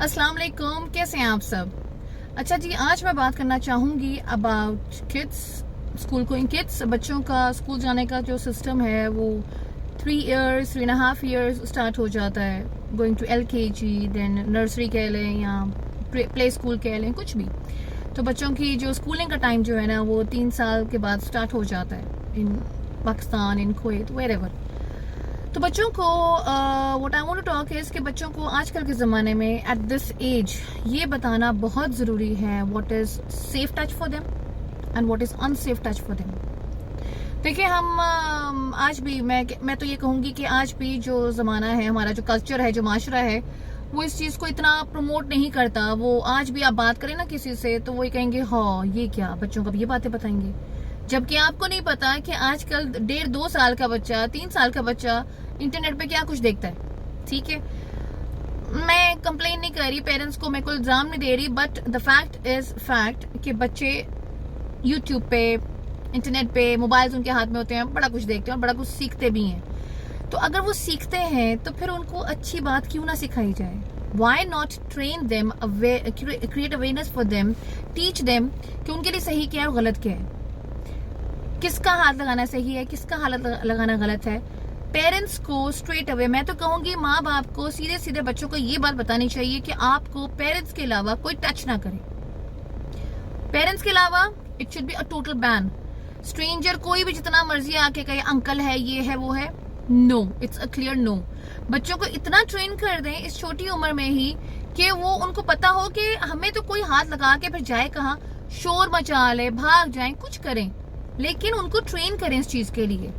अस्सलाम वालेकुम, कैसे हैं आप सब। अच्छा जी, आज मैं बात करना चाहूँगी about kids, school going kids. बच्चों का स्कूल जाने का जो सिस्टम है वो 3 इयर्स स्टार्ट हो जाता है। Going to LKG, then nursery कह लें या प्ले स्कूल कह लें, कुछ भी। तो बच्चों की जो स्कूलिंग का टाइम जो है ना वो 3 साल के बाद स्टार्ट हो जाता है in Pakistan, in Kuwait, wherever. तो बच्चों को what I want to talk is कि बच्चों को आजकल के ज़माने में एट दिस एज ये बताना बहुत ज़रूरी है what is safe touch for them and what is unsafe touch for them. देखिए, हम आज भी मैं तो ये कहूँगी कि आज भी जो ज़माना है, हमारा जो कल्चर है, जो माशरा है, वो इस चीज़ को इतना प्रमोट नहीं करता। वो आज भी आप बात करें ना किसी से तो वो कहेंगे हाँ ये क्या, बच्चों को भी ये बातें बताएंगे, जबकि आपको नहीं पता कि आजकल 1.5-2 साल का बच्चा, 3 साल का बच्चा इंटरनेट पे क्या कुछ देखता है। ठीक है, मैं कंप्लेन नहीं कर रही पेरेंट्स को, मैं कोई इल्जाम नहीं दे रही, but the fact is fact कि बच्चे यूट्यूब पे, इंटरनेट पे, मोबाइल्स उनके हाथ में होते हैं, बड़ा कुछ देखते हैं और बड़ा कुछ सीखते भी हैं। तो अगर वो सीखते हैं तो फिर उनको अच्छी बात क्यों ना सिखाई जाए। Why not train them, create awareness for them, teach them कि उनके लिए सही क्या है और गलत क्या है, किसका हाथ लगाना सही है, किसका हाथ लगाना गलत है। पेरेंट्स को स्ट्रेट अवे, मैं तो कहूंगी माँ बाप को सीधे सीधे बच्चों को ये बात बतानी चाहिए कि आपको पेरेंट्स के अलावा कोई टच ना करे। पेरेंट्स के अलावा it should be a total ban. Stranger कोई भी जितना मर्जी आके कहे अंकल है, ये है, वो है, no, it's a clear no. बच्चों को इतना ट्रेन कर दें इस छोटी उम्र में ही कि वो उनको पता हो कि हमें तो कोई हाथ लगा के फिर जाए कहाँ, शोर मचा ले, भाग जाए, कुछ करें, लेकिन उनको ट्रेन करें इस चीज के लिए।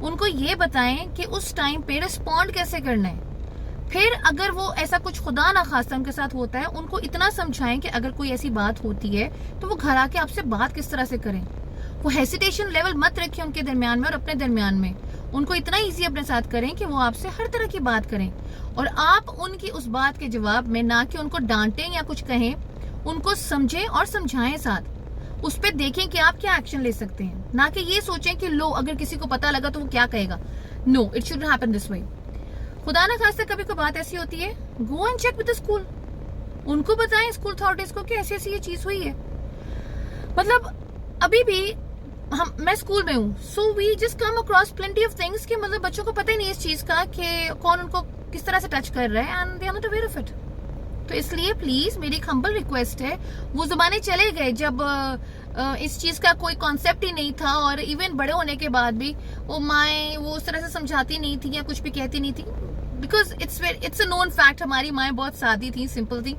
उनको ये बताएं कि उस टाइम पे रिस्पॉन्ड कैसे करना है। फिर अगर वो ऐसा कुछ खुदा ना खास्ता उनके साथ होता है, उनको इतना समझाएं कि अगर कोई ऐसी बात होती है तो वो घर आके आपसे बात किस तरह से करें। वो हेसिटेशन लेवल मत रखें उनके दरमियान में और अपने दरमियान में। उनको इतना इजी अपने साथ करें कि वो आपसे हर तरह की बात करें और आप उनकी उस बात के जवाब में ना कि उनको डांटें या कुछ कहें, उनको समझें और समझाएं साथ। उस पर देखें कि आप क्या एक्शन ले सकते हैं, ना कि ये सोचें कि लो अगर किसी को पता लगा तो वो क्या कहेगा। No, it should happen this way. खुदा ना खास्ता कभी कोई बात ऐसी होती है, go and check with the school. उनको बताएं स्कूल अथॉरिटीज को कि ऐसी ऐसी ये चीज हुई है। मतलब अभी भी मैं स्कूल में हूँ, so we just come across plenty of things कि मतलब बच्चों को पता ही नहीं इस चीज का कि कौन उनको किस तरह से टच कर रहा है and they are not aware of it. तो इसलिए प्लीज मेरी एक हम्बल रिक्वेस्ट है, वो जमाने चले गए जब इस चीज का कोई कॉन्सेप्ट ही नहीं था और इवन बड़े होने के बाद भी वो माएँ वो उस तरह से समझाती नहीं थी या कुछ भी कहती नहीं थी, because it's a known fact. हमारी माएँ बहुत सादी थी, सिंपल थी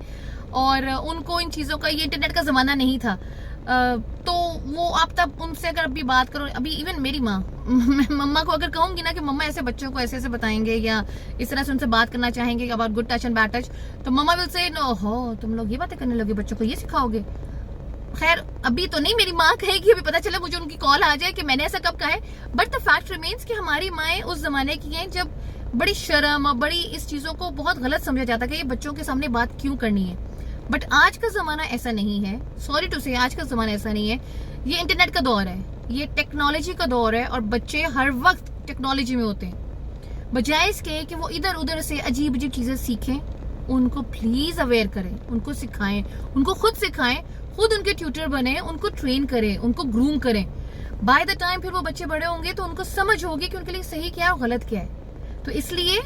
और उनको इन चीजों का, ये इंटरनेट का जमाना नहीं था। तो वो आप तब उनसे अगर अभी बात करो, अभी इवन मेरी माँ, मम्मा को अगर कहूंगी ना कि मम्मा ऐसे बच्चों को ऐसे ऐसे बताएंगे या इस तरह से उनसे बात करना चाहेंगे about good touch and bad touch, तो मम्मा विल से नो, हो तुम लोग ये बातें करने लगे, बच्चों को ये सिखाओगे। खैर अभी तो नहीं, मेरी माँ कहेगी, अभी पता चला मुझे उनकी कॉल आ जाए कि मैंने ऐसा कब कहा है। बट द फैक्ट रिमेन्स कि हमारी माएँ उस जमाने की हैं जब बड़ी शर्म और बड़ी इस चीजों को बहुत गलत समझा जाता कि ये बच्चों के सामने बात क्यों करनी है। बट आज का जमाना ऐसा नहीं है, सॉरी टू से, आज का जमाना ऐसा नहीं है। ये इंटरनेट का दौर है, ये टेक्नोलॉजी का दौर है और बच्चे हर वक्त टेक्नोलॉजी में होते हैं। बजाय इसके कि वो इधर उधर से अजीब अजीब चीजें सीखें, उनको प्लीज अवेयर करें, उनको सिखाएं, उनको खुद सिखाएं, खुद उनके ट्यूटर बने, उनको ट्रेन करें, उनको ग्रूम करें। बाय द टाइम फिर वो बच्चे बड़े होंगे तो उनको समझ होगी कि उनके लिए सही क्या है और गलत क्या है। तो इसलिए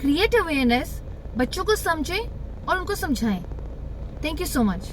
क्रिएट अवेयरनेस, बच्चों को समझें और उनको समझाएं। Thank you so much.